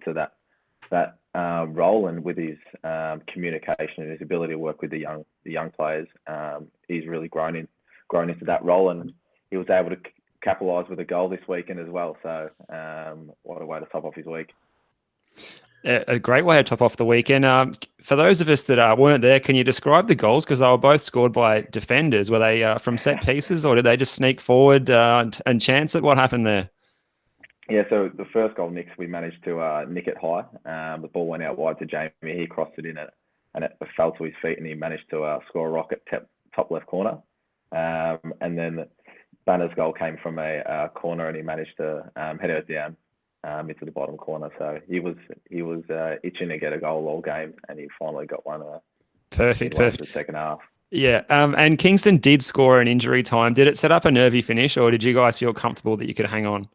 into that role, and with his communication and his ability to work with the young players, he's really grown into that role, and he was able to capitalise with a goal this weekend as well. So what a way to top off his week. A great way to top off the weekend. For those of us that weren't there, can you describe the goals? Because they were both scored by defenders. Were they from set pieces, or did they just sneak forward and chance it? What happened there? Yeah, so the first goal, we managed to nick it high. The ball went out wide to Jamie. He crossed it in, and it fell to his feet, and he managed to score a rocket top left corner. And then Banner's goal came from a corner, and he managed to head it down into the bottom corner. So he was itching to get a goal all game, and he finally got one. Perfect. The second half. Yeah, and Kingston did score in injury time. Did it set up a nervy finish, or did you guys feel comfortable that you could hang on?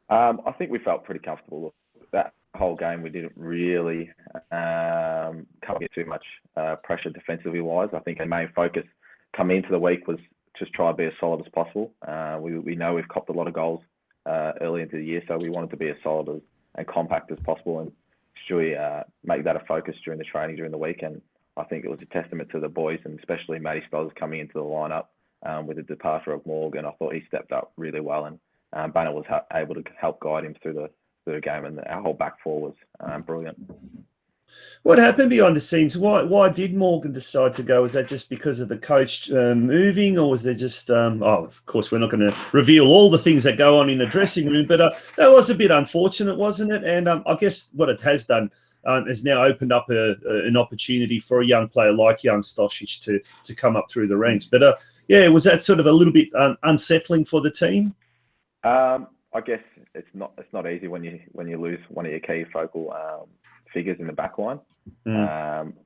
I think we felt pretty comfortable. That whole game, we didn't really come get too much pressure defensively wise. I think our main focus coming into the week was just try to be as solid as possible. We know we've copped a lot of goals early into the year, so we wanted to be as solid and compact as possible, and actually make that a focus during the training during the week. And I think it was a testament to the boys, and especially Matty Spells coming into the lineup with the departure of Morgan. I thought he stepped up really well, and Banner was able to help guide him through the game, and our whole back four was brilliant. What happened behind the scenes? Why did Morgan decide to go? Was that just because of the coach moving, or was there just of course we're not going to reveal all the things that go on in the dressing room, but that was a bit unfortunate, wasn't it? And I guess what it has done has now opened up an opportunity for a young player like young Stosic to come up through the ranks. But was that sort of a little bit unsettling for the team? I guess it's not easy when you lose one of your key focal figures in the back line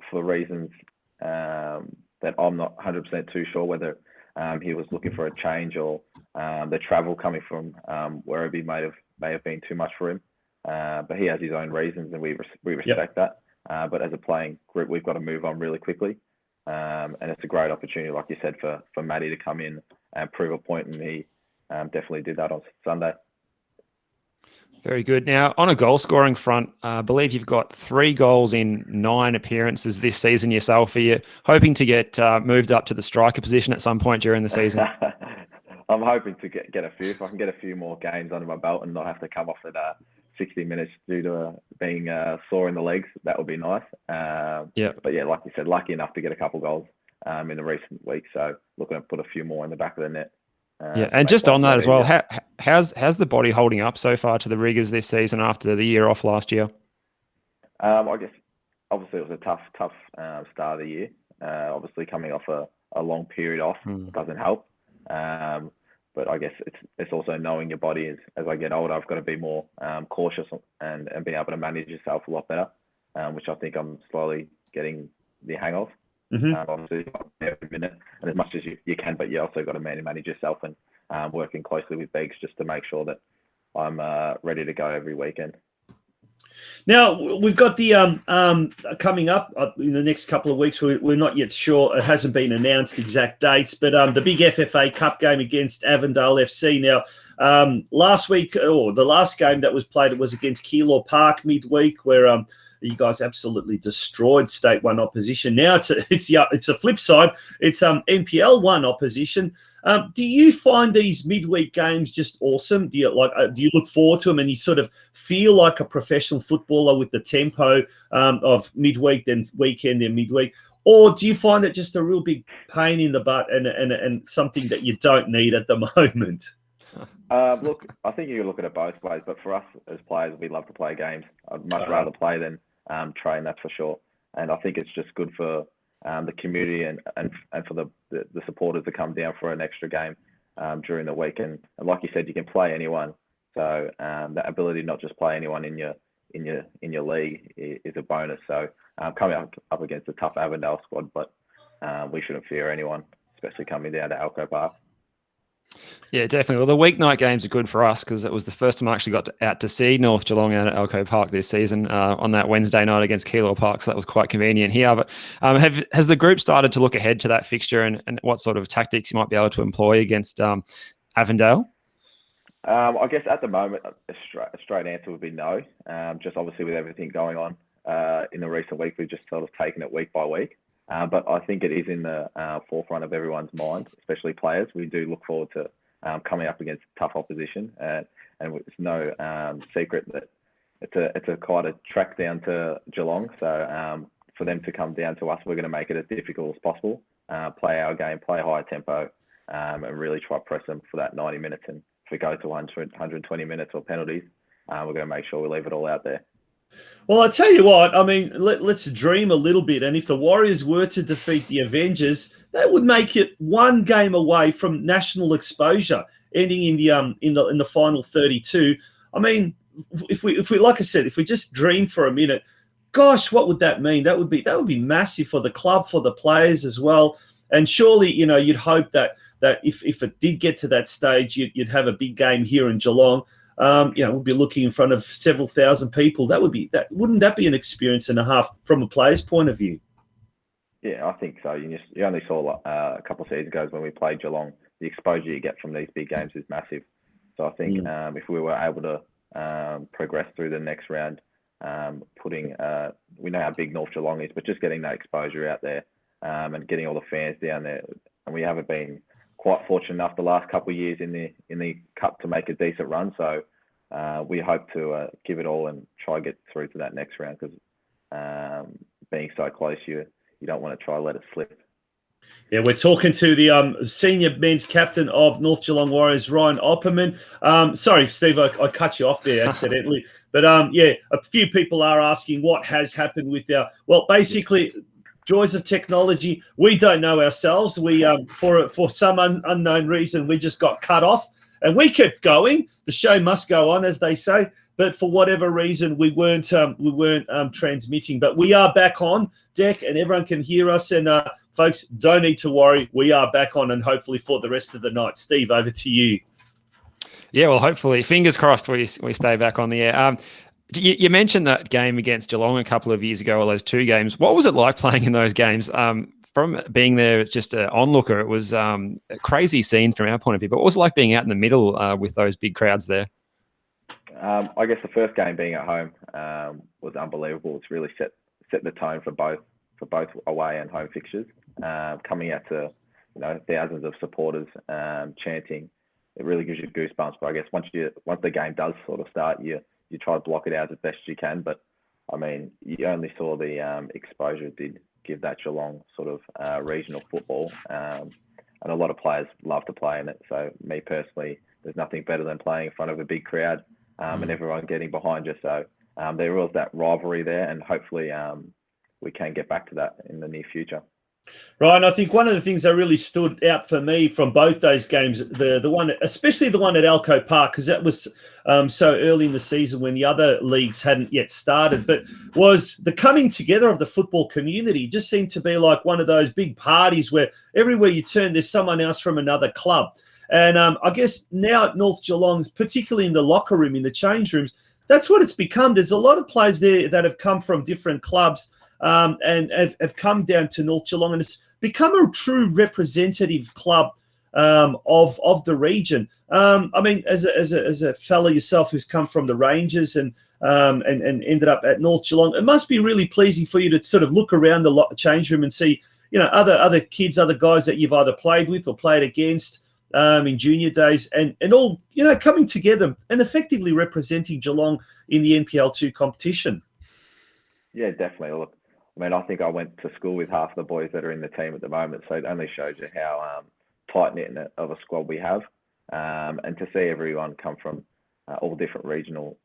for reasons that I'm not 100% too sure whether he was looking for a change, or the travel coming from wherever he may have been too much for him. But he has his own reasons, and we respect that. But as a playing group, we've got to move on really quickly, and it's a great opportunity, like you said, for Matty to come in and prove a point, and he definitely did that on Sunday. Very good. Now, on a goal scoring front, I believe you've got 3 goals in 9 appearances this season yourself. Are you hoping to get moved up to the striker position at some point during the season? I'm hoping to get a few. If I can get a few more games under my belt and not have to come off at 60 minutes due to being sore in the legs, that would be nice. But yeah, like you said, lucky enough to get a couple goals in the recent weeks. So looking to put a few more in the back of the net. And just on that as well, how's the body holding up so far to the rigours this season after the year off last year? I guess obviously it was a tough start of the year. Obviously coming off a long period off doesn't help. But I guess it's also knowing your body. As I get older, I've got to be more cautious and be able to manage yourself a lot better, which I think I'm slowly getting the hang of. Obviously every minute and as much as you can, but you also got to manage yourself, and working closely with Beggs just to make sure that I'm ready to go every weekend. Now we've got the coming up in the next couple of weeks. We're not yet sure. It hasn't been announced exact dates, but the big FFA Cup game against Avondale FC. Now last week, or the last game that was played, it was against Elcho Park midweek, where you guys absolutely destroyed State 1 opposition. Now it's a flip side. It's NPL 1 opposition. Do you find these midweek games just awesome? Do you look forward to them, and you sort of feel like a professional footballer with the tempo of midweek, then weekend, then midweek? Or do you find it just a real big pain in the butt and something that you don't need at the moment? Look, I think you can look at it both ways, but for us as players, we love to play games. I'd much rather play than train, that's for sure. And I think it's just good for the community and for the supporters to come down for an extra game during the week. And like you said, you can play anyone. So that ability to not just play anyone in your league is a bonus. So coming up against a tough Avondale squad, but we shouldn't fear anyone, especially coming down to Elcho Park. Yeah, definitely. Well, the weeknight games are good for us because it was the first time I actually got out to see North Geelong out at Elcho Park this season on that Wednesday night against Geelong Park, so that was quite convenient here. But has the group started to look ahead to that fixture and what sort of tactics you might be able to employ against Avondale? I guess at the moment, a straight answer would be no. Just obviously with everything going on in the recent week, we've just sort of taken it week by week. But I think it is in the forefront of everyone's mind, especially players. We do look forward to coming up against tough opposition, and it's no secret that it's a quite a track down to Geelong. So for them to come down to us, we're going to make it as difficult as possible. Play our game, play higher tempo, and really try to press them for that 90 minutes. And if we go to 120 minutes or penalties, we're going to make sure we leave it all out there. Well, I tell you what, I mean, let's dream a little bit. And if the Warriors were to defeat the Avengers, that would make it one game away from national exposure, ending in the final 32. I mean, if we like I said, if we just dream for a minute, gosh, what would that mean? That would be massive for the club, for the players as well. And surely, you'd hope that if it did get to that stage, you'd have a big game here in Geelong. We'll be looking in front of several thousand people. Wouldn't that be an experience and a half from a player's point of view? Yeah, I think so. You only saw a couple of seasons ago when we played Geelong, the exposure you get from these big games is massive. So I think if we were able to progress through the next round, we know how big North Geelong is, but just getting that exposure out there and getting all the fans down there, and we haven't been quite fortunate enough the last couple of years in the cup to make a decent run. So we hope to give it all and try to get through to that next round, because being so close, you don't want to try to let it slip. Yeah, we're talking to the senior men's captain of North Geelong Warriors, RYAN OPPERMANN. Sorry, Steve, I cut you off there accidentally. But a few people are asking what has happened with basically, joys of technology. We don't know ourselves. We for some unknown reason, we just got cut off, and we kept going. The show must go on, as they say. But for whatever reason, we weren't transmitting. But we are back on deck, and everyone can hear us. And folks, don't need to worry. We are back on, and hopefully for the rest of the night. Steve, over to you. Yeah, well, hopefully, fingers crossed, we stay back on the air. You mentioned that game against Geelong a couple of years ago, or those two games. What was it like playing in those games? From being there, just an onlooker, it was crazy scenes from our point of view. But what was it like being out in the middle with those big crowds there? I guess the first game being at home was unbelievable. It's really set the tone for both away and home fixtures. Coming out to thousands of supporters chanting, it really gives you goosebumps. But I guess once the game does sort of start, you try to block it out as best you can. But I mean, you only saw the exposure it did give that Geelong sort of regional football, and a lot of players love to play in it. So me personally, there's nothing better than playing in front of a big crowd. And everyone getting behind you. So there was that rivalry there, and hopefully we can get back to that in the near future. Right, and I think one of the things that really stood out for me from both those games, the one, especially the one at Elcho Park, because that was so early in the season when the other leagues hadn't yet started, but was the coming together of the football community. It just seemed to be like one of those big parties where everywhere you turn, there's someone else from another club. And I guess now at North Geelong, particularly in the locker room, in the change rooms, that's what it's become. There's a lot of players there that have come from different clubs and have come down to North Geelong, and it's become a true representative club of the region. I mean, as a fella yourself who's come from the Rangers and ended up at North Geelong, it must be really pleasing for you to sort of look around the change room and see, other kids, other guys that you've either played with or played against in junior days, and all, coming together and effectively representing Geelong in the NPL2 competition. Yeah, definitely. Look, I mean, I think I went to school with half the boys that are in the team at the moment, so it only shows you how tight-knit of a squad we have. And to see everyone come from all different regional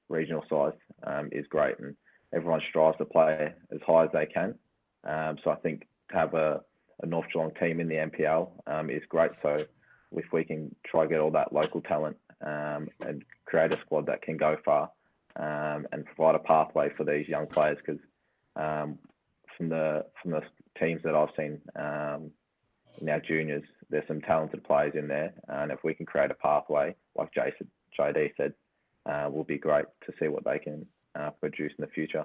sides is great, and everyone strives to play as high as they can. So I think to have a North Geelong team in the NPL is great. So if we can try to get all that local talent and create a squad that can go far and provide a pathway for these young players, because from the teams that I've seen in our juniors, there's some talented players in there, and if we can create a pathway, like JD said, will be great to see what they can produce in the future.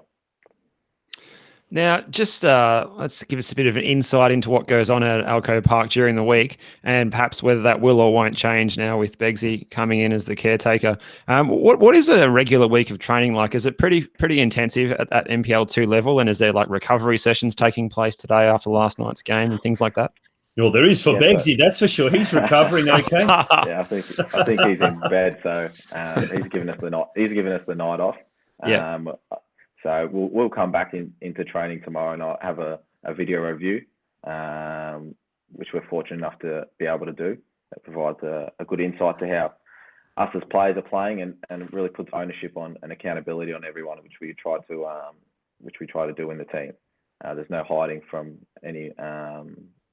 Now, just let's give us a bit of an insight into what goes on at Elcho Park during the week, and perhaps whether that will or won't change now with Begsy coming in as the caretaker. What is a regular week of training like? Is it pretty intensive at that NPL2 level, and is there like recovery sessions taking place today after last night's game and things like that? Well, there is for Begsy, that's for sure. He's recovering okay. Yeah, I think he's in bed, so he's given us the night off. Yeah. So we'll come back into training tomorrow night, have a video review, which we're fortunate enough to be able to do. That provides a good insight to how us as players are playing, and it really puts ownership on and accountability on everyone, which we try to do in the team. There's no hiding from any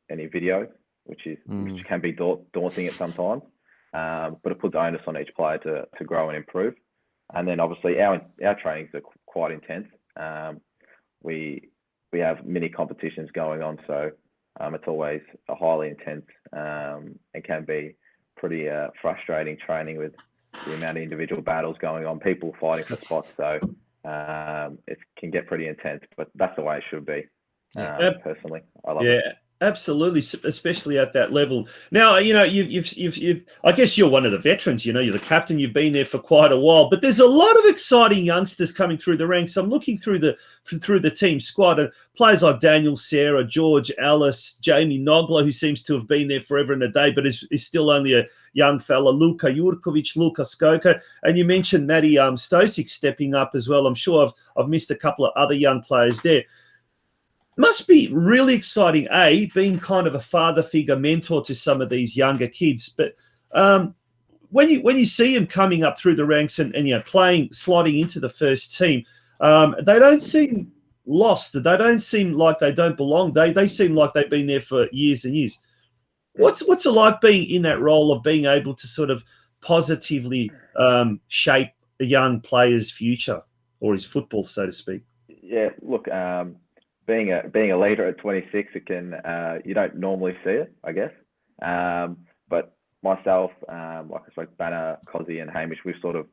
video, which can be daunting at sometimes, but it puts onus on each player to grow and improve. And then obviously our trainings are quite intense. We have mini competitions going on, so it's always a highly intense and can be pretty frustrating training with the amount of individual battles going on, people fighting for spots. So it can get pretty intense, but that's the way it should be. Personally, I love it. Absolutely, especially at that level. Now, you've I guess you're one of the veterans, you're the captain, you've been there for quite a while, but there's a lot of exciting youngsters coming through the ranks. I'm looking through the team squad, and players like Daniel Sarah, George Ellis, Jamie Nogler, who seems to have been there forever and a day, but is still only a young fella, Luka Jurkovic, Luka Skoka, and you mentioned Matty Stosic stepping up as well. I'm sure I've missed a couple of other young players there. Must be really exciting, being kind of a father figure, mentor to some of these younger kids. But when you see them coming up through the ranks and playing, sliding into the first team, they don't seem lost. They don't seem like they don't belong. They seem like they've been there for years and years. What's it like being in that role of being able to sort of positively shape a young player's future or his football, so to speak? Yeah, look. Being a leader at 26, it can you don't normally see it, I guess. But myself, like I spoke, Banner, Cozzy, and Hamish, we've sort of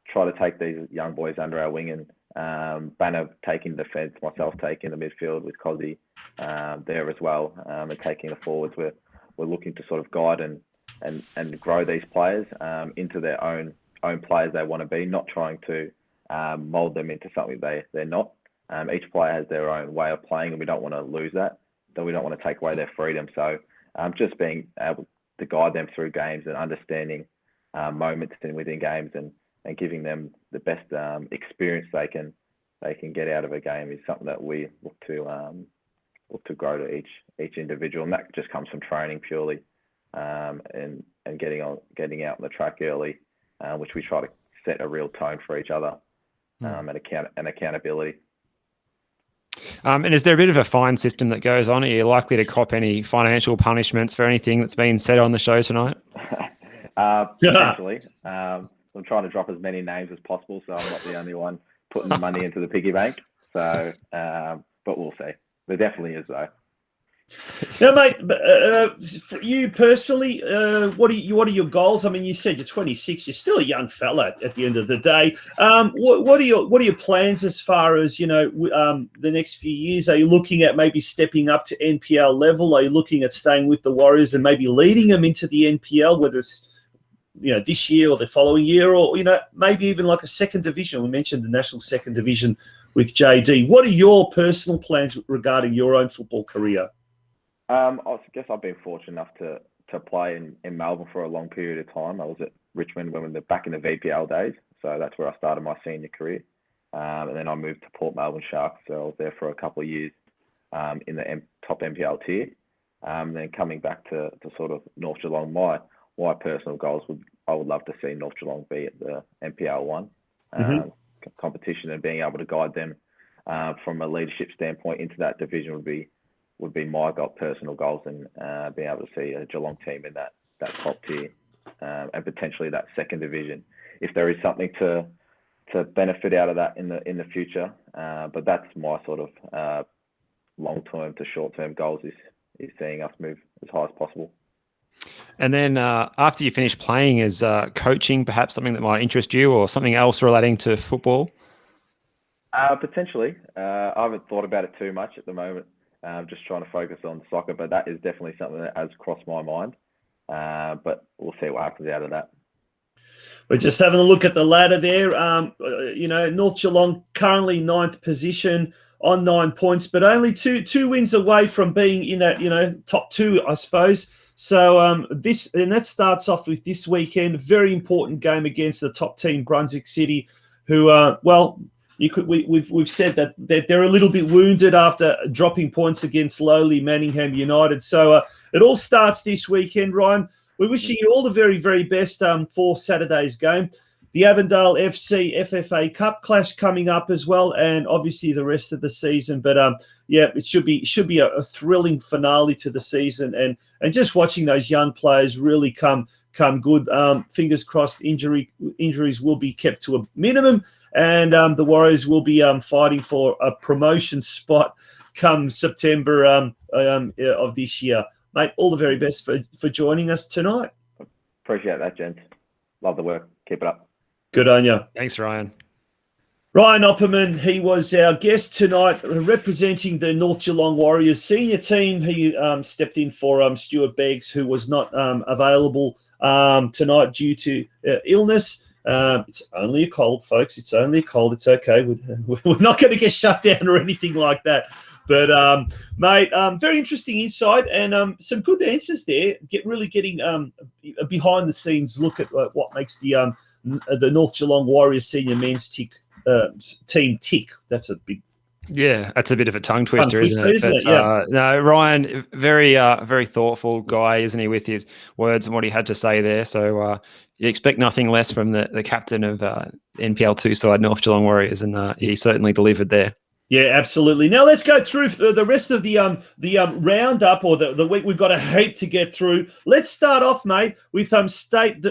tried to take these young boys under our wing, and Banner taking the defence, myself taking the midfield with Cozzy there as well, and taking the forwards. We're looking to sort of guide and grow these players into their own players they want to be, not trying to mould them into something they're not. Each player has their own way of playing, and we don't want to lose that. So we don't want to take away their freedom. So just being able to guide them through games and understanding moments within games and giving them the best experience they can get out of a game is something that we look to grow to each individual, and that just comes from training purely and getting out on the track early, which we try to set a real tone for each other and accountability. And is there a bit of a fine system that goes on? Are you likely to cop any financial punishments for anything that's been said on the show tonight? Potentially. I'm trying to drop as many names as possible, so I'm not the only one putting the money into the piggy bank. So, but we'll see. There definitely is, though. Now, mate, for you personally, what are your goals? I mean, you said you're 26. You're still a young fella at the end of the day. What are your plans as far as the next few years? Are you looking at maybe stepping up to NPL level? Are you looking at staying with the Warriors and maybe leading them into the NPL, whether it's this year or the following year, or maybe even like a second division? We mentioned the national second division with JD. What are your personal plans regarding your own football career? I guess I've been fortunate enough to play in Melbourne for a long period of time. I was at Richmond when we were back in the VPL days, so that's where I started my senior career. And then I moved to Port Melbourne Sharks, so I was there for a couple of years in the top NPL tier. Then coming back to sort of North Geelong, my personal goals I would love to see North Geelong be at the NPL 1 competition, and being able to guide them from a leadership standpoint into that division would be my personal goals, and being able to see a Geelong team in that top tier and potentially that second division, if there is something to benefit out of that in the future. But that's my sort of long-term to short-term goals is seeing us move as high as possible. And then after you finish playing, is coaching perhaps something that might interest you, or something else relating to football? Potentially. I haven't thought about it too much at the moment. Just trying to focus on soccer, but that is definitely something that has crossed my mind. But we'll see what happens out of that. We're just having a look at the ladder there. North Geelong currently 9th position on 9 points, but only two wins away from being in that, top 2, I suppose. So that starts off with this weekend, very important game against the top team, Brunswick City, who, we've said that they're a little bit wounded after dropping points against lowly Manningham United. So it all starts this weekend, Ryan. We're wishing you all the very, very best for Saturday's game. The Avondale FC FFA Cup clash coming up as well, and obviously the rest of the season. But it should be a thrilling finale to the season, and just watching those young players really come good. Fingers crossed, injuries will be kept to a minimum, and the Warriors will be fighting for a promotion spot come September of this year. Mate, all the very best for joining us tonight. Appreciate that, gents. Love the work. Keep it up. Good on you. Thanks, Ryan. RYAN OPPERMANN, he was our guest tonight, representing the North Geelong Warriors senior team. He stepped in for Stuart Beggs, who was not available tonight due to illness. It's only a cold, folks. It's only a cold. It's okay. We're not going to get shut down or anything like that. But, mate, very interesting insight and some good answers there. Really getting a behind-the-scenes look at what makes the North Geelong Warriors senior men's team tick. That's a big... Yeah, that's a bit of a tongue twister, isn't it? Yeah. No, Ryan, very thoughtful guy, isn't he, with his words and what he had to say there. So you expect nothing less from the captain of NPL 2 side, North Geelong Warriors, and he certainly delivered there. Yeah, absolutely. Now let's go through the rest of the roundup or the week. We've got a heap to get through. Let's start off, mate, with State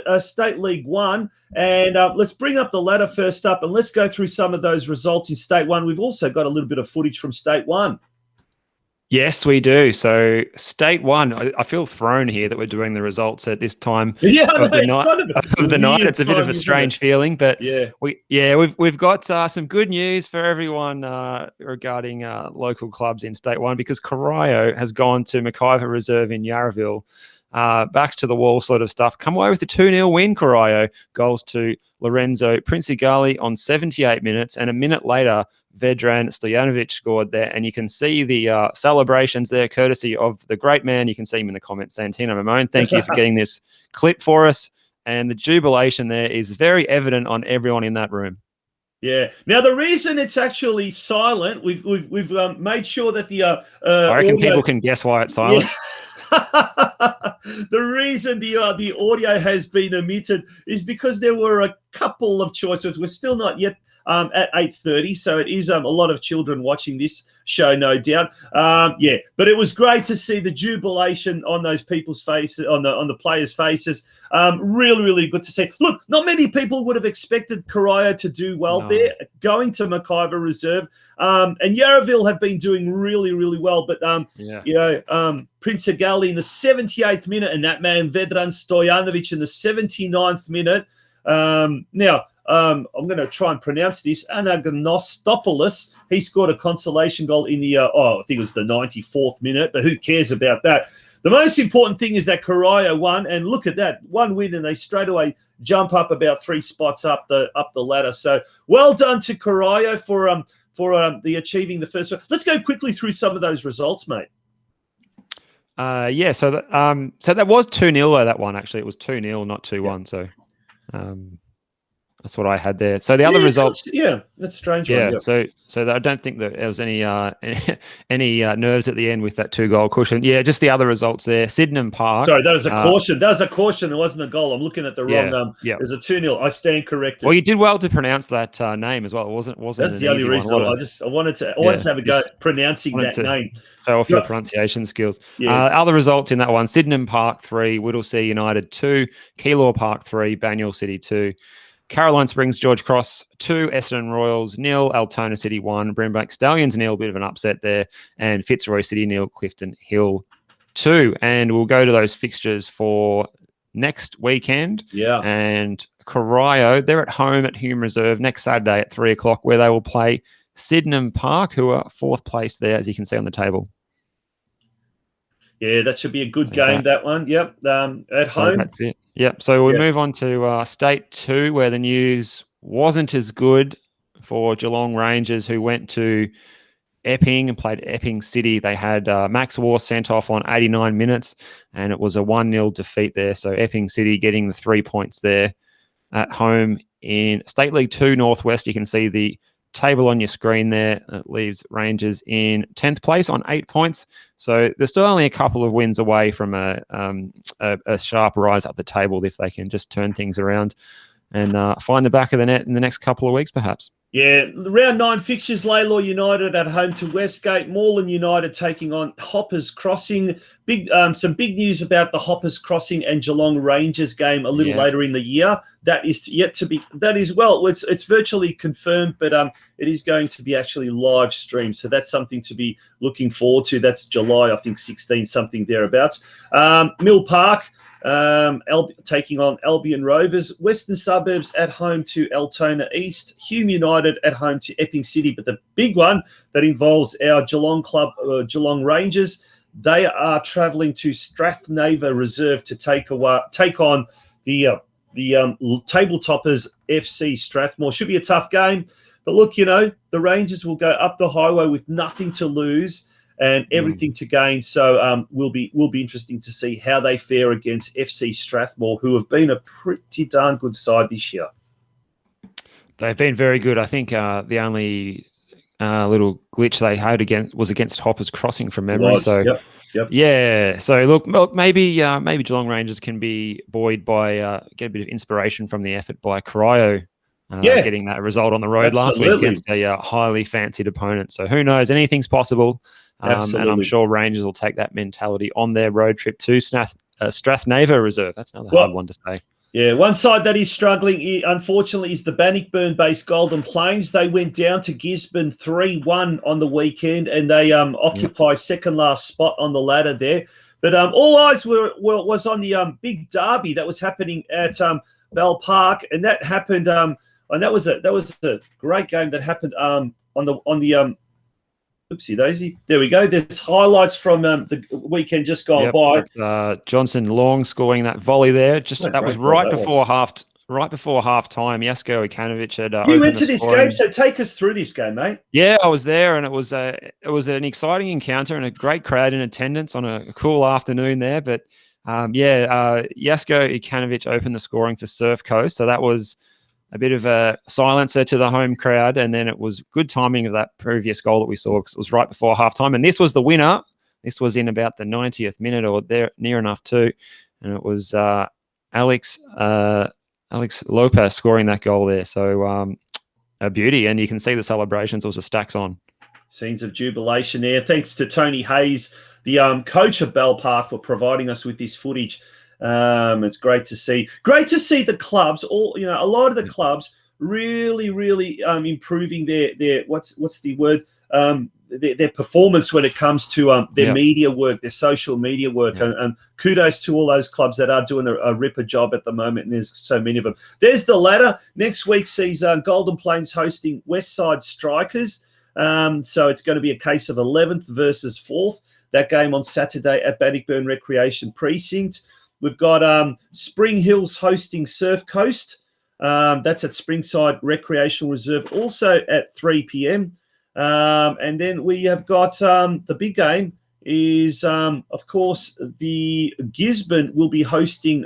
League 1, and let's bring up the ladder first up, and let's go through some of those results in State 1. We've also got a little bit of footage from State 1. Yes, we do. So State 1, I feel thrown here that we're doing the results at this time of the night. It's a bit of a strange feeling, but we've got some good news for everyone regarding local clubs in State 1, because Corio has gone to McIver Reserve in Yarraville. Backs to the wall sort of stuff. Come away with a 2-0 win, Corio. Goals to Lorenzo Princigali on 78 minutes, and a minute later, Vedran Stojanovic scored there, and you can see the celebrations there, courtesy of the great man. You can see him in the comments, Santino Mamone. Thank you for getting this clip for us, and the jubilation there is very evident on everyone in that room. Yeah. Now the reason it's actually silent, we've made sure that the I reckon people can guess why it's silent. Yeah. The reason the audio has been omitted is because there were a couple of choices. We're still not yet at 8:30, so it is a lot of children watching this show, no doubt. But it was great to see the jubilation on those people's faces, on the players' faces. Really, really good to see. Look, not many people would have expected Corio to do well there, going to McIver Reserve. And Yarraville have been doing really, really well. But, Prince Agali in the 78th minute, and that man Vedran Stojanovic in the 79th minute. I'm going to try and pronounce this. Anagnosopoulos, he scored a consolation goal in the, I think it was the 94th minute, but who cares about that? The most important thing is that Corio won, and look at that, one win, and they straight away jump up about 3 spots up the ladder. So well done to Corio for achieving the first one. Let's go quickly through some of those results, mate. So that was 2-0 though, that one. Actually, it was 2-0, not 2-1. So that's what I had there. So the other results, that's strange. So I don't think that there was any nerves at the end with that 2-goal cushion. Yeah, just the other results there. Sydenham Park. Sorry, that was a caution. That was a caution. It wasn't a goal. I'm looking at the wrong. It was a 2-0. I stand corrected. Well, you did well to pronounce that name as well. It wasn't. That's the only reason. I wanted to have a go pronouncing that name. Show off your pronunciation skills. Other results in that one: Sydenham Park 3, Whittlesea United 2, Keilor Park 3, Banyule City 2. Caroline Springs, George Cross 2, Essendon Royals 0, Altona City 1, Brimbank Stallions 0, bit of an upset there, and Fitzroy City 0, Clifton Hill 2. And we'll go to those fixtures for next weekend. Yeah. And Corio, they're at home at Hume Reserve next Saturday at 3 o'clock, where they will play Sydenham Park, who are 4th place there, as you can see on the table. Yeah, that should be a good game, that one. Yep, at home. That's it. Yep. So we move on to State 2, where the news wasn't as good for Geelong Rangers, who went to Epping and played Epping City. They had Max War sent off on 89 minutes, and it was a 1-0 defeat there. So Epping City getting the 3 points there at home in State League 2 Northwest. You can see the table on your screen there. It leaves Rangers in 10th place on 8 points. So they're still only a couple of wins away from a sharp rise up the table if they can just turn things around and find the back of the net in the next couple of weeks, perhaps. Yeah, round 9 fixtures, Laylaw United at home to Westgate, Moreland United taking on Hoppers Crossing. Some big news about the Hoppers Crossing and Geelong Rangers game a little later in the year. That is yet to be, it's virtually confirmed, but it is going to be actually live streamed. So that's something to be looking forward to. That's July, I think, 16, something thereabouts. Mill Park, taking on Albion Rovers, Western Suburbs at home to Altona East, Hume United at home to Epping City. But the big one that involves our Geelong club, Geelong Rangers, they are travelling to Strathnaver Reserve to take on the table toppers FC Strathmore. Should be a tough game, but look, the Rangers will go up the highway with nothing to lose and everything to gain. So will be interesting to see how they fare against FC Strathmore, who have been a pretty darn good side this year. They've been very good. I think the only little glitch they had was against Hoppers Crossing from memory. Yep. Yeah. So look, maybe Geelong Rangers can be buoyed by get a bit of inspiration from the effort by Cryo. Getting that result on the road last week against a highly fancied opponent. So who knows? Anything's possible. And I'm sure Rangers will take that mentality on their road trip to Strathnaver Reserve. That's another hard one to say. Yeah, one side that is struggling, unfortunately, is the Bannockburn-based Golden Plains. They went down to Gisborne 3-1 on the weekend, and they occupy second last spot on the ladder there. But all eyes was on the big derby that was happening at Bell Park, and that happened. And that was a great game that happened on the oopsie daisy. There we go. There's highlights from the weekend just gone by. That's Johnson Long scoring that volley there. That was right before half time. Jasko Ikanovich had you went to this game, so take us through this game, mate. Yeah, I was there, and it was an exciting encounter and a great crowd in attendance on a cool afternoon there. But Jasko Ikanovich opened the scoring for Surf Coast, so that was a bit of a silencer to the home crowd, and then it was good timing of that previous goal that we saw because it was right before halftime, and this was the winner. This was in about the 90th minute or there, near enough too, and it was Alex Lopez scoring that goal there. So a beauty, and you can see the celebrations. It was a stacks on. Scenes of jubilation there. Thanks to Tony Hayes, the coach of Bell Park, for providing us with this footage. It's great to see. Great to see the clubs. A lot of the clubs really improving their what's the word? Their performance when it comes to their media work, their social media work, and kudos to all those clubs that are doing a ripper job at the moment. And there's so many of them. There's the ladder. Next week sees Golden Plains hosting Westside Strikers. So it's going to be a case of 11th versus 4th. That game on Saturday at Bannockburn Recreation Precinct. We've got Spring Hills hosting Surf Coast. That's at Springside Recreational Reserve, also at 3 p.m. And then we have got the big game is, of course, the Gisborne will be hosting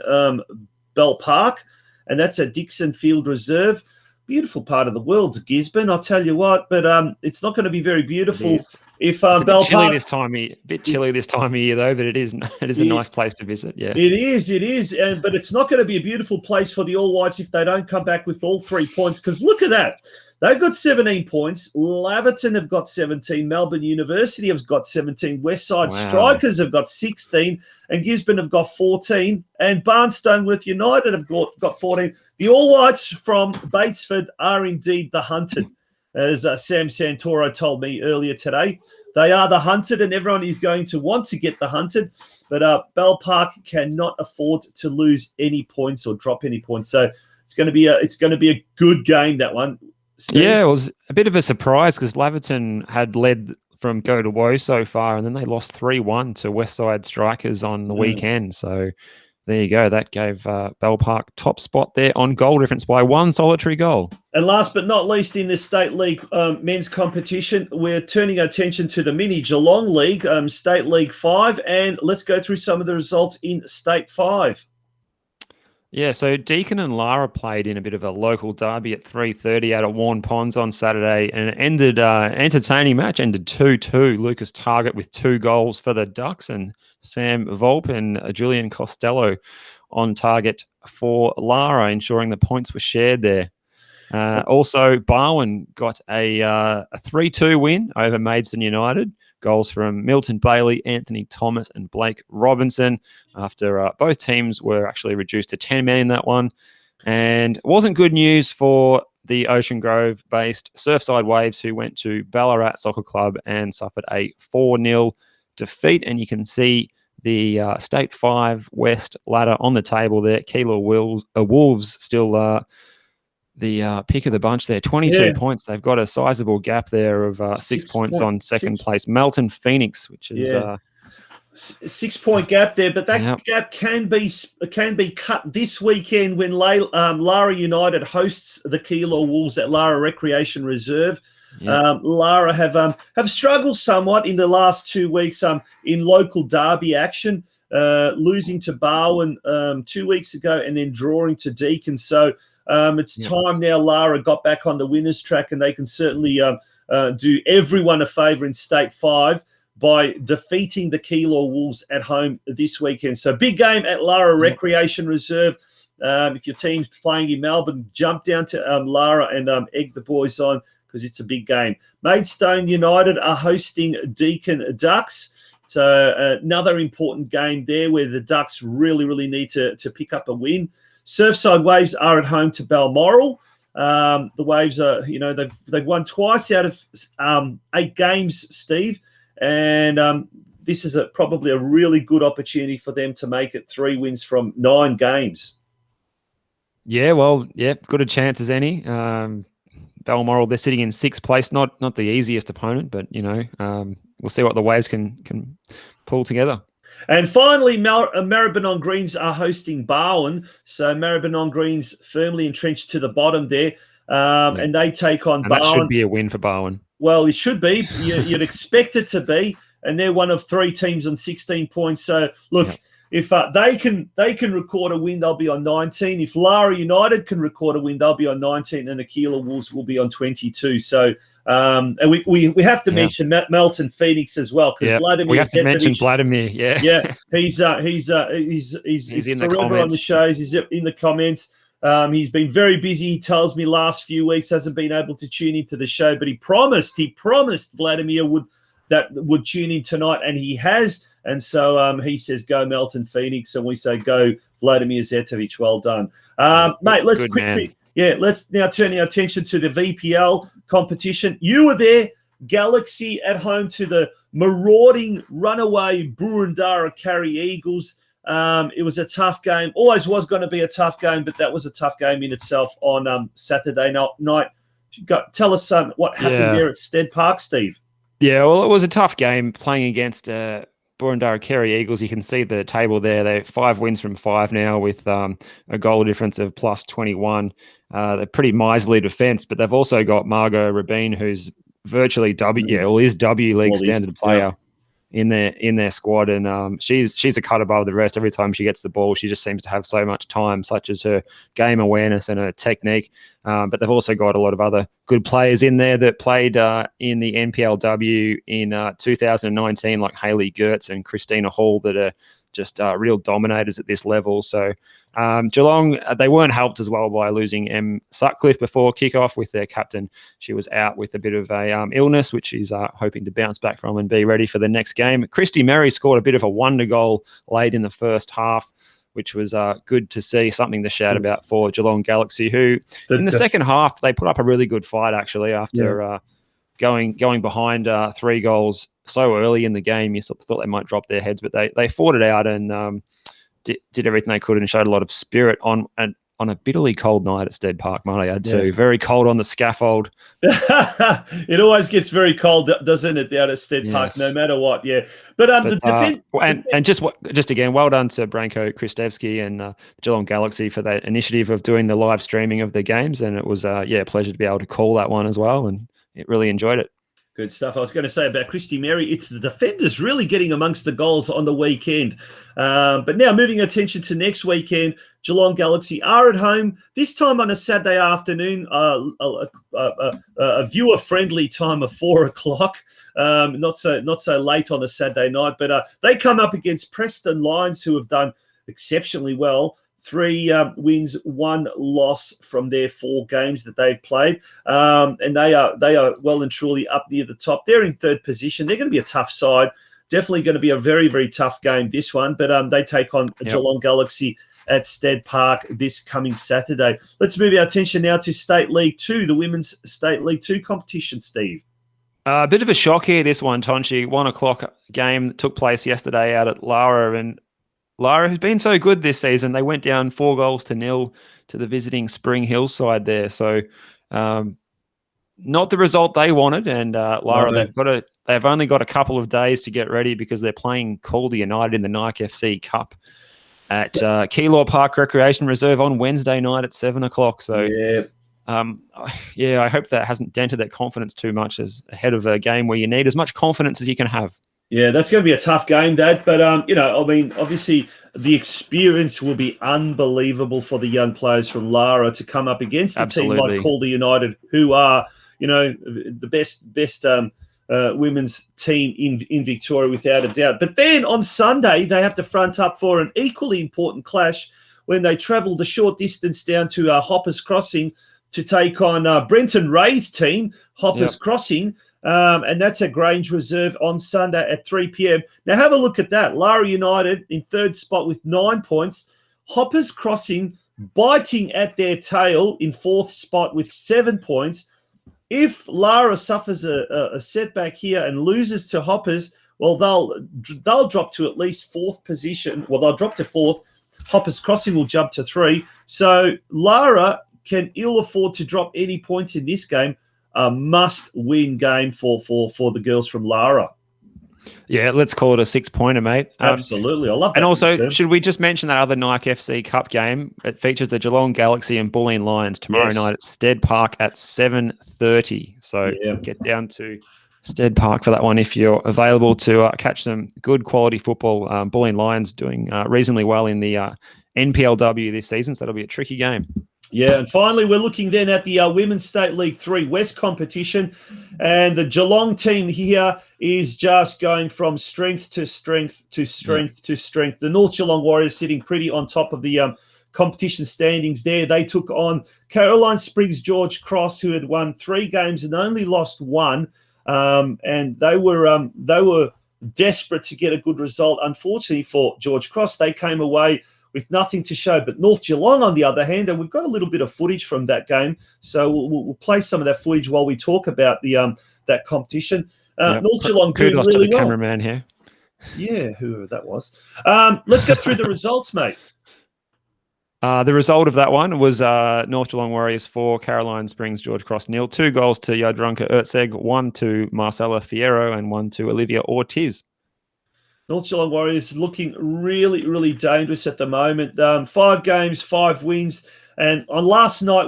Bell Park, and that's at Dixon Field Reserve. Beautiful part of the world, Gisborne, I'll tell you what, but it's not going to be very beautiful if Bell Park. A bit chilly this time of year though, but it is a nice place to visit. Yeah, it is, but it's not going to be a beautiful place for the All Whites if they don't come back with all 3 points. Because look at that. They've got 17 points. Laverton have got 17. Melbourne University have got 17. Westside Strikers have got 16. And Gisborne have got 14. And Barnstoneworth United have got 14. The All Whites from Batesford are indeed the hunted, as Sam Santoro told me earlier today. They are the hunted, and everyone is going to want to get the hunted. But Bell Park cannot afford to lose any points or drop any points. So it's going to be a good game, that one. Steve? Yeah, it was a bit of a surprise because Laverton had led from go to woe so far, and then they lost 3-1 to Westside Strikers on the weekend. So there you go. That gave Bell Park top spot there on goal difference by one solitary goal. And last but not least, in this State League men's competition, we're turning our attention to the mini Geelong League, State League 5, and let's go through some of the results in State 5. Yeah, so Deakin and Lara played in a bit of a local derby at 3:30 out at Warren Ponds on Saturday, and it ended entertaining match, ended 2-2. Lucas Target with 2 goals for the Ducks, and Sam Volpe and Julian Costello on target for Lara, ensuring the points were shared there. Also, Barwon got a 3-2 win over Maidstone United. Goals from Milton Bailey, Anthony Thomas, and Blake Robinson after both teams were actually reduced to 10 men in that one. And it wasn't good news for the Ocean Grove-based Surfside Waves, who went to Ballarat Soccer Club and suffered a 4-0 defeat. And you can see the State 5 West ladder on the table there. Keilor Wolves still the pick of the bunch there, 22 points. They've got a sizable gap there of 6 points on second place. Melton Phoenix, which is 6 point gap there, but that gap can be cut this weekend when Lara United hosts the Keilor Wolves at Lara Recreation Reserve. Lara have struggled somewhat in the last 2 weeks in local derby action, losing to Barwon 2 weeks ago and then drawing to Deakin. So it's time now Lara got back on the winner's track, and they can certainly do everyone a favour in State 5 by defeating the Keilor Wolves at home this weekend. So big game at Lara Recreation Reserve. If your team's playing in Melbourne, jump down to Lara and egg the boys on, because it's a big game. Maidstone United are hosting Deakin Ducks. So another important game there where the Ducks really, really need to pick up a win. Surfside Waves are at home to Balmoral. The Waves are, they've won twice out of 8 games, Steve, and this is probably a really good opportunity for them to make it 3 wins from 9 games. Yeah, well, good a chance as any. Balmoral, they're sitting in 6th place, not the easiest opponent, but we'll see what the Waves can pull together. And finally, Maribyrnong Greens are hosting Barwon. So Maribyrnong Greens firmly entrenched to the bottom there. And they take on Barwon. That should be a win for Barwon. Well, it should be. You'd expect it to be. And they're one of 3 teams on 16 points. So, look, if they can record a win, they'll be on 19. If Lara United can record a win, they'll be on 19. And the Keilor Wolves will be on 22. So, and we have to mention Melton Phoenix as well, because Vladimir. We have to mention Vladimir. He's in the forever comments on the shows. He's in the comments. He's been very busy. He tells me last few weeks hasn't been able to tune into the show, but he promised Vladimir would tune in tonight, and he has. And so he says, go Melton Phoenix, and we say, go Vladimir Zetovic. Well done. Mate, let's quickly... Yeah, let's now turn our attention to the VPL competition. You were there, Galaxy at home to the marauding runaway Boroondara Carry Eagles. It was a tough game. Always was going to be a tough game, but that was a tough game in itself on Saturday night. Tell us what happened there at Stead Park, Steve. Yeah, well, it was a tough game playing against Boroondara Carry Eagles. You can see the table there. They're 5 wins from 5 now with a goal difference of plus 21. They're pretty miserly defence, but they've also got Margot Rabin, who's virtually is W League standard player in their squad, and she's a cut above the rest. Every time she gets the ball, she just seems to have so much time, such as her game awareness and her technique. But they've also got a lot of other good players in there that played in the NPLW in 2019, like Hayley Gertz and Christina Hall, that are just real dominators at this level. So Geelong, they weren't helped as well by losing Em Sutcliffe before kickoff with their captain. She was out with a bit of a illness, which she's hoping to bounce back from and be ready for the next game. Christy Merry scored a bit of a wonder goal late in the first half, which was good to see, something to shout about for Geelong Galaxy, who in the second half, they put up a really good fight, actually, after going behind 3 goals so early in the game. You sort of thought they might drop their heads, but they fought it out and did everything they could and showed a lot of spirit on on a bitterly cold night at Stead Park, might I add too. Very cold on the scaffold. It always gets very cold, doesn't it, down at Stead Park, no matter what. Yeah, but just again, well done to Branko Kristevski and Geelong Galaxy for that initiative of doing the live streaming of the games, and it was a pleasure to be able to call that one as well, and really enjoyed it. Good stuff. I was going to say about Christy Mary, it's the defenders really getting amongst the goals on the weekend. But now moving attention to next weekend, Geelong Galaxy are at home, this time on a Saturday afternoon, a viewer-friendly time of 4 o'clock. Not so late on a Saturday night, but they come up against Preston Lions, who have done exceptionally well. 3 wins, 1 loss from their 4 games that they've played, and they are well and truly up near the top. They're in 3rd position. They're going to be a tough side. Definitely going to be a very, very tough game, this one. But they take on Geelong Galaxy at Stead Park this coming Saturday. Let's move our attention now to State League 2, the Women's State League 2 competition, Steve. A bit of a shock here, this one, Tonchi. 1 o'clock game that took place yesterday out at Lara, and Lara has been so good this season. They went down 4-0 to the visiting Spring Hill side there. So not the result they wanted. And Lara, they've only got a couple of days to get ready because they're playing Calder United in the Nike FC Cup at Elcho Park Recreation Reserve on Wednesday night at 7 o'clock. So I hope that hasn't dented their confidence too much as ahead of a game where you need as much confidence as you can have. Yeah, that's going to be a tough game, Dad. But, obviously the experience will be unbelievable for the young players from Lara to come up against a team like Calder United, who are, the best women's team in Victoria without a doubt. But then on Sunday, they have to front up for an equally important clash when they travel the short distance down to Hoppers Crossing to take on Brenton Ray's team, Hoppers Crossing. And that's at Grange Reserve on Sunday at 3 p.m. Now, have a look at that. Lara United in 3rd spot with 9 points. Hoppers Crossing biting at their tail in 4th spot with 7 points. If Lara suffers a setback here and loses to Hoppers, well, they'll drop to at least 4th position. Well, they'll drop to 4th. Hoppers Crossing will jump to 3. So Lara can ill afford to drop any points in this game. A must-win game for the girls from Lara. Yeah, let's call it a 6-pointer, mate. Absolutely. I love that. And also, should we just mention that other Nike FC Cup game? It features the Geelong Galaxy and Bulleen Lions tomorrow night at Stead Park at 7:30. So get down to Stead Park for that one if you're available to catch some good quality football. Bulleen Lions doing reasonably well in the NPLW this season, so that'll be a tricky game. Yeah, and finally, we're looking then at the Women's State League 3 West competition, and the Geelong team here is just going from strength to strength to strength to strength. The North Geelong Warriors sitting pretty on top of the competition standings there. They took on Caroline Spriggs George Cross, who had won 3 games and only lost 1, and they were desperate to get a good result. Unfortunately for George Cross, they came away with nothing to show. But North Geelong, on the other hand, and we've got a little bit of footage from that game, so we'll play some of that footage while we talk about the that competition. North Geelong doing kudos really to the well. Cameraman here. Yeah, whoever that was. Let's go through the results, mate. The result of that one was North Geelong Warriors 4, Caroline Springs George Cross 0. 2 goals to JADRANKA ERCEG, 1 to Marcela Fierro, and 1 to Olivia Ortiz. North Geelong Warriors looking really, really dangerous at the moment. 5 games, 5 wins. And on last night,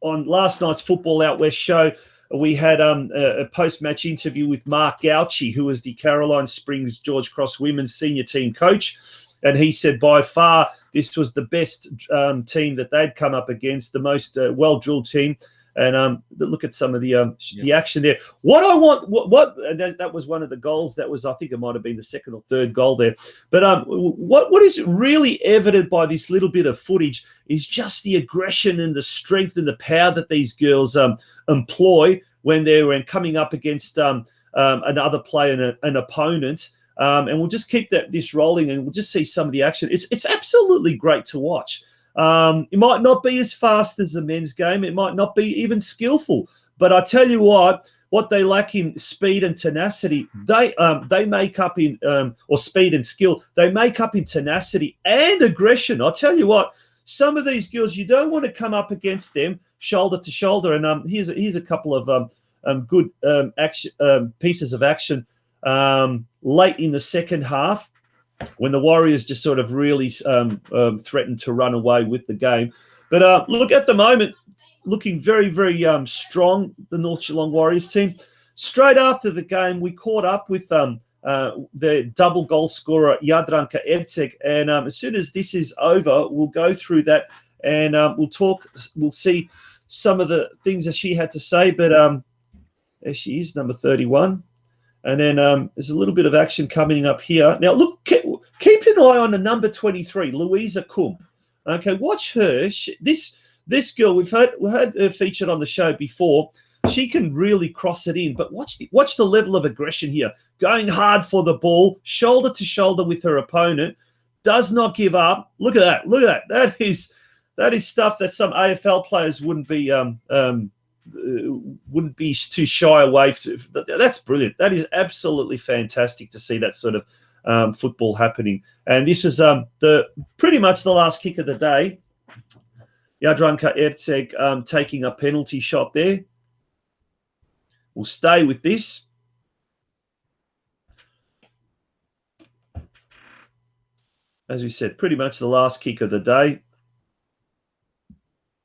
on last night's Football Out West show, we had a post-match interview with Mark Gauchi, who was the Caroline Springs George Cross women's senior team coach. And he said by far this was the best team that they'd come up against, the most well-drilled team. And look at some of the action there. What I want, that was one of the goals. That was, I think it might have been the 2nd or 3rd goal there. But what is really evident by this little bit of footage is just the aggression and the strength and the power that these girls employ when they're coming up against another player, an opponent. And we'll just keep this rolling, and we'll just see some of the action. It's absolutely great to watch. It might not be as fast as the men's game. It might not be even skillful. But I tell you what they lack in speed and tenacity, they make up in or speed and skill. They make up in tenacity and aggression. I tell you what, some of these girls, you don't want to come up against them shoulder to shoulder. And here's a couple of good pieces of action late in the second half, when the Warriors just sort of really threatened to run away with the game. But look, at the moment, looking very, very strong, the North Geelong Warriors team. Straight after the game, we caught up with the double goal scorer, JADRANKA ERCEG. And as soon as this is over, we'll go through that and we'll see some of the things that she had to say. But there she is, number 31. And then there's a little bit of action coming up here. Now, look, keep an eye on the number 23, Louisa Kump. Okay, watch her. This girl, we've had her featured on the show before. She can really cross it in, but watch the level of aggression here. Going hard for the ball, shoulder to shoulder with her opponent, does not give up. Look at that. Look at that. That is stuff that some AFL players wouldn't be too shy away to. That's brilliant. That is absolutely fantastic to see that sort of football happening. And this is pretty much the last kick of the day. JADRANKA ERCEG taking a penalty shot there. We'll stay with this. As we said, pretty much the last kick of the day.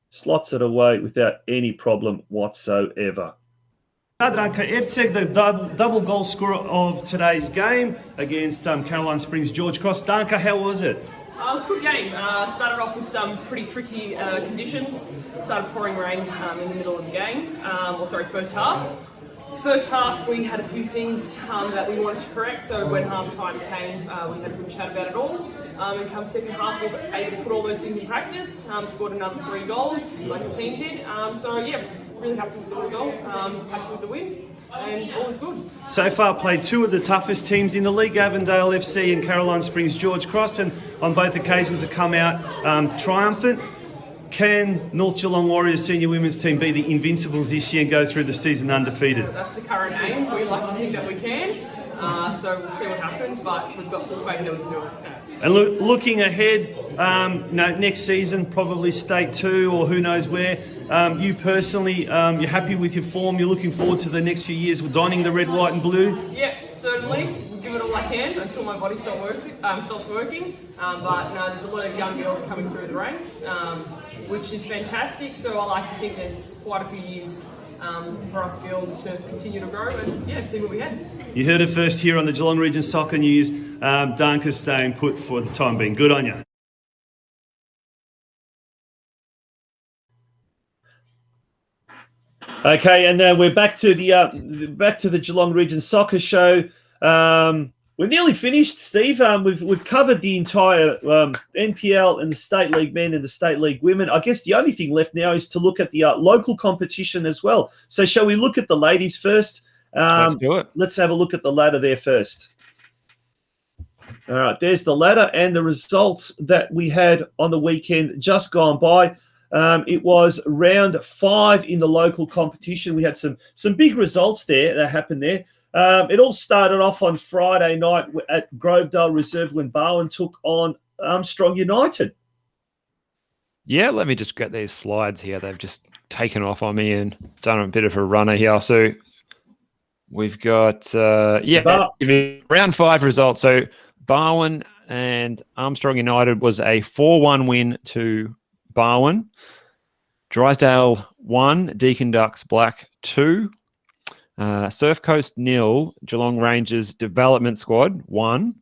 Slots it away without any problem whatsoever. JADRANKA ERCEG, the double goal scorer of today's game against Caroline Springs George Cross. Danka, how was it? It was a good game. Started off with some pretty tricky conditions. Started pouring rain in the middle of the game. First half. First half, we had a few things that we wanted to correct, so when half time came, we had a good chat about it all. And come second half, we were able to put all those things in practice, scored another 3 goals, like the team did. Really happy with the result, happy with the win, and all is good. So far, played 2 of the toughest teams in the league, Avondale FC and Caroline Springs George Cross, and on both occasions have come out triumphant. Can North Geelong Warriors senior women's team be the Invincibles this year and go through the season undefeated? That's the current aim. We like to think that we can. So we'll see what happens, but we've got full faith that we can do it. And looking ahead, next season, probably State 2 or who knows where. You personally, you're happy with your form? You're looking forward to the next few years with donning the red, white and blue? Yeah, certainly. We'll give it all I can until my body stops working. But no, there's a lot of young girls coming through the ranks, which is fantastic. So I like to think there's quite a few years for us girls to continue to grow and see what we had. You heard it first here on the Geelong Region Soccer News. Danka's staying put for the time being. Good on you. Okay, and we're back to the Geelong Region Soccer Show. We're nearly finished, Steve. We've covered the entire NPL and the State League men and the State League women. I guess the only thing left now is to look at the local competition as well. So shall we look at the ladies first? Let's do it. Let's have a look at the ladder there first. All right, there's the ladder and the results that we had on the weekend just gone by. It was round 5 in the local competition. We had some big results there that happened there. It all started off on Friday night at Grovedale Reserve when Barwon took on Armstrong United. Yeah, let me just get these slides here. They've just taken off on me and done a bit of a runner here. So we've got, round 5 results. So Barwon and Armstrong United was a 4-1 win to Barwon. Drysdale 1, Deakin Ducks Black 2. Surf Coast 0, Geelong Rangers Development Squad 1.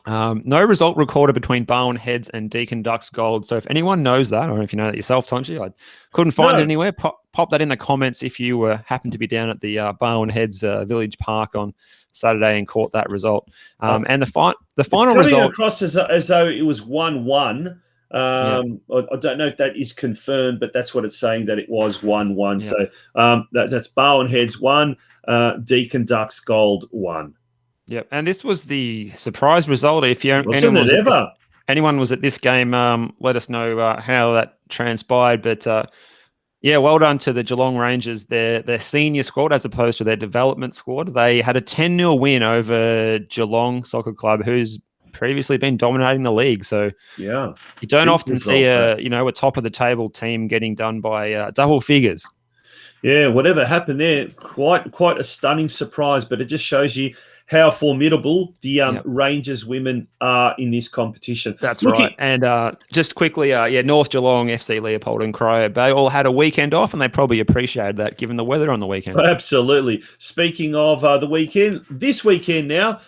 No result recorded between Barwon Heads and Deakin Ducks Gold. So if anyone knows that, or if you know that yourself, Tonchi, I couldn't find it anywhere. Pop that in the comments if you happened to be down at the Barwon Heads Village Park on Saturday and caught that result. And the final result across as though it was 1-1. I don't know if that is confirmed, but that's what it's saying, that it was 1-1. Yeah. So that's Barwon Heads 1, Deakin Ducks Gold 1. Yeah, and this was the surprise result. If anyone was at this game, let us know how that transpired. But well done to the Geelong Rangers, their senior squad as opposed to their development squad. They had a 10-0 win over Geelong Soccer Club, who's previously been dominating the league. So yeah, you don't big often see result, a top of the table team getting done by double figures. Yeah, whatever happened there, quite a stunning surprise, but it just shows you how formidable the Rangers women are in this competition. That's right. And just quickly, North Geelong, FC Leopold and Cryo Bay all had a weekend off, and they probably appreciated that given the weather on the weekend. Absolutely. Speaking of the weekend, this weekend now,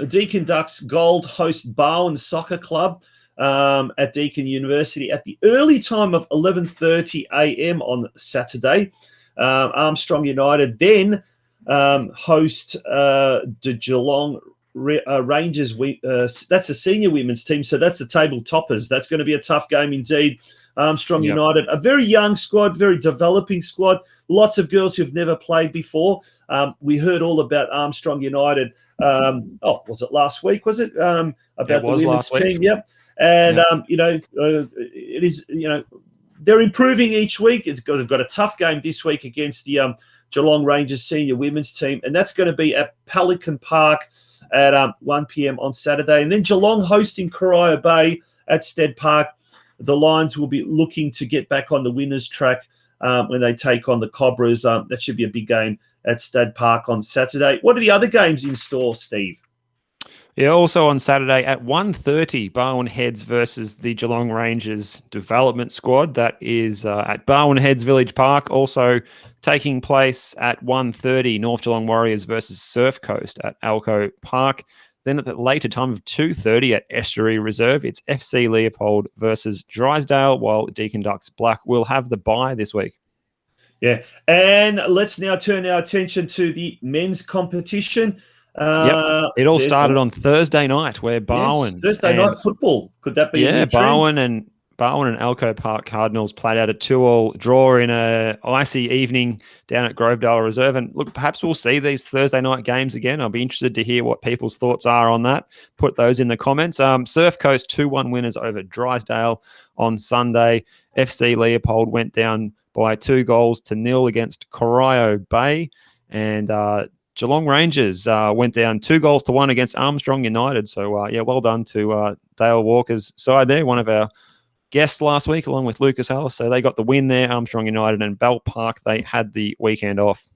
Deakin Ducks Gold host Barwon Soccer Club at Deakin University at the early time of 11:30 a.m. on Saturday. Armstrong United then host the Geelong Rangers. That's a senior women's team, so that's the table toppers. That's going to be a tough game indeed. Armstrong United, a very young squad, very developing squad, lots of girls who've never played before. We heard all about Armstrong United. Was it last week? Was it about the women's team? Yep. And it is they're improving each week. They've got a tough game this week against the Geelong Rangers senior women's team, and that's going to be at Pelican Park at 1 p.m. on Saturday. And then Geelong hosting Corio Bay at Stead Park. The Lions will be looking to get back on the winners' track when they take on the Cobras. That should be a big game at Stead Park on Saturday. What are the other games in store, Steve? Yeah, also on Saturday at 1:30, Barwon Heads versus the Geelong Rangers development squad. That is at Barwon Heads Village Park. Also taking place at 1:30, North Geelong Warriors versus Surf Coast at Elcho Park. Then at the later time of 2:30 at Estuary Reserve, it's FC Leopold versus Drysdale, while Deakin Ducks Black will have the bye this week. Yeah, and let's now turn our attention to the men's competition. It all started on Thursday night, where Barwon Thursday night football. Could that be a new trend? Barwon and Elcho Park Cardinals played out a 2-2 draw in a icy evening down at Grovedale Reserve. And look, perhaps we'll see these Thursday night games again. I'll be interested to hear what people's thoughts are on that. Put those in the comments. Surf Coast 2-1 winners over Drysdale on Sunday. FC Leopold went down by 2-0 against Corio Bay, and Geelong Rangers went down 2-1 against Armstrong United. So, well done to Dale Walker's side there, one of our guests last week, along with Lucas Ellis. So they got the win there, Armstrong United, and Bell Park, they had the weekend off.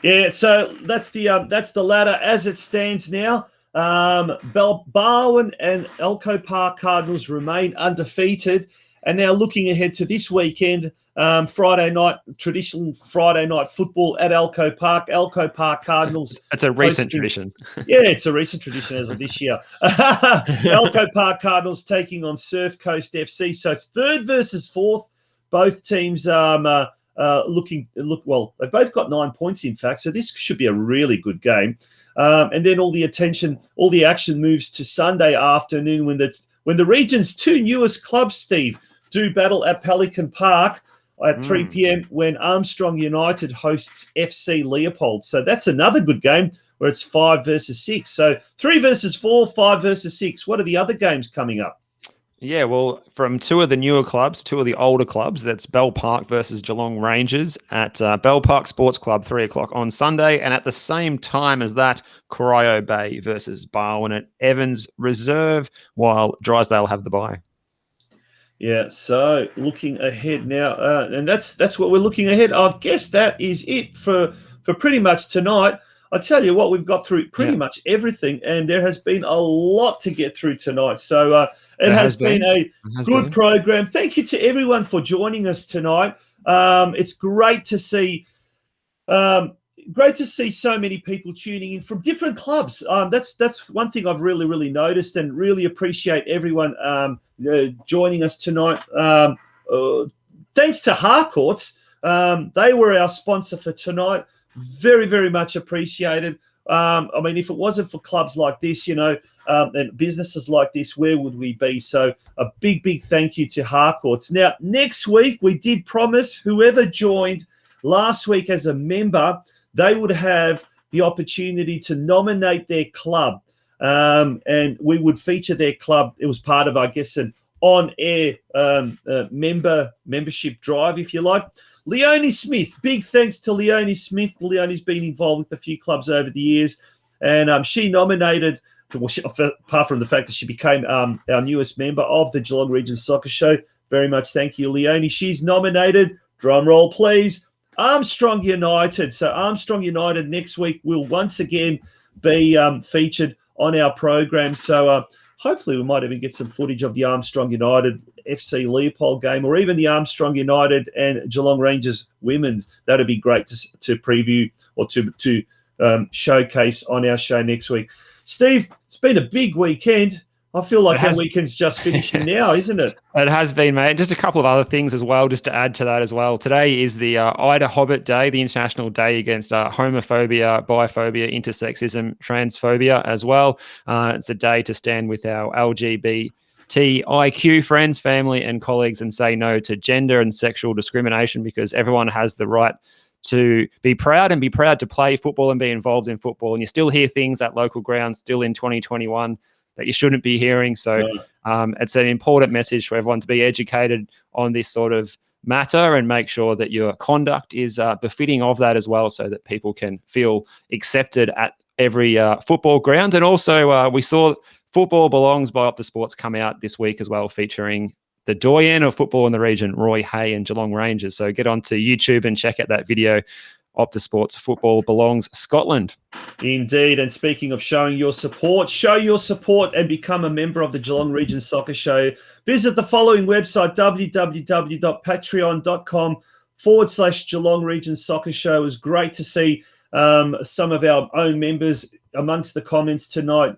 Yeah, so that's the ladder as it stands now. Barwon and Elcho Park Cardinals remain undefeated. And now looking ahead to this weekend, Friday night, traditional Friday night football at Elcho Park. Elcho Park Cardinals. It's a recent tradition. Yeah, it's a recent tradition as of this year. Elcho Park Cardinals taking on Surf Coast FC. So it's third versus fourth. Both teams look well. They've both got 9 points, in fact. So this should be a really good game. And then all the action moves to Sunday afternoon when the region's two newest clubs, Steve, do battle at Pelican Park at 3 p.m. when Armstrong United hosts FC Leopold. So that's another good game where it's 5 versus 6. So 3 versus 4, 5 versus 6. What are the other games coming up? Yeah, well, from two of the newer clubs, two of the older clubs, that's Bell Park versus Geelong Rangers at Bell Park Sports Club, 3 o'clock on Sunday. And at the same time as that, Corio Bay versus Barwon at Evans Reserve, while Drysdale have the bye. Yeah, so looking ahead now, and that's what we're looking ahead. I guess that is it for pretty much tonight. I tell you what, we've got through pretty much everything, and there has been a lot to get through tonight. So it has been a good program. Thank you to everyone for joining us tonight. It's great to see. Great to see so many people tuning in from different clubs. That's one thing I've really noticed, and really appreciate everyone joining us tonight. Thanks to Harcourts. They were our sponsor for tonight. Very much appreciated. I mean, if it wasn't for clubs like this, and businesses like this, where would we be? So a big thank you to Harcourts. Now, next week, we did promise whoever joined last week as a member, they would have the opportunity to nominate their club, and we would feature their club. It was part of, I guess, an on-air membership drive, if you like. Leonie Smith, big thanks to Leonie Smith. Leonie's been involved with a few clubs over the years, and she nominated apart from the fact that she became our newest member of the Geelong Region Soccer Show. Very much thank you, Leonie. She's nominated, drum roll please, Armstrong United. So Armstrong United next week will once again be featured on our program. So hopefully we might even get some footage of the Armstrong United FC Leopold game, or even the Armstrong United and Geelong Rangers women's. That'd be great to preview or to showcase on our show next week. Steve, it's been a big weekend. I feel like our weekend's just finishing now, isn't it? It has been, mate. Just a couple of other things as well, just to add to that as well. Today is the Ida Hobbit Day, the International Day against homophobia, biphobia, intersexism, transphobia as well. It's a day to stand with our LGBTIQ friends, family and colleagues and say no to gender and sexual discrimination, because everyone has the right to be proud and be proud to play football and be involved in football. And you still hear things at local grounds still in 2021 that you shouldn't be hearing. So it's an important message for everyone to be educated on this sort of matter and make sure that your conduct is befitting of that as well, so that people can feel accepted at every football ground. And also we saw Football Belongs by Optus Sports come out this week as well, featuring the doyen of football in the region, Roy Hay and Geelong Rangers. So get onto YouTube and check out that video, Optus Sports Football Belongs Scotland. Indeed. And speaking of showing your support, show your support and become a member of the Geelong Region Soccer Show. Visit the following website, www.patreon.com/Geelong Region Soccer Show. It was great to see some of our own members amongst the comments tonight.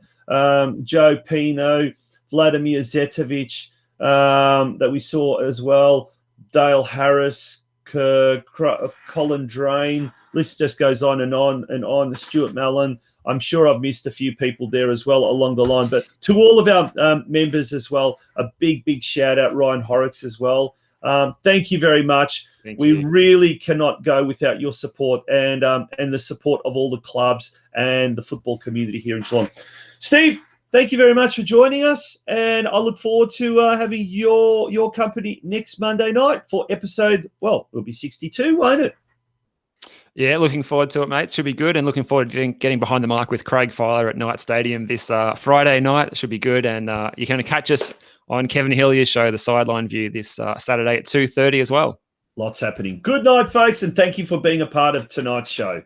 Joe Pino, Vladimir Zetovic, that we saw as well, Dale Harris, Colin Drain, list just goes on and on and on. Stuart Mallon. I'm sure I've missed a few people there as well along the line, but to all of our members as well, a big shout out. Ryan Horrocks as well. Thank you very much. We really cannot go without your support and the support of all the clubs and the football community here in Geelong. Steve, thank you very much for joining us, and I look forward to having your company next Monday night for episode, well, it'll be 62, won't it? Yeah, looking forward to it, mate. Should be good, and looking forward to getting behind the mic with Craig Filer at Knight Stadium this Friday night. It should be good, and you're going to catch us on Kevin Hillier's show, The Sideline View, this Saturday at 2:30 as well. Lots happening. Good night, folks, and thank you for being a part of tonight's show.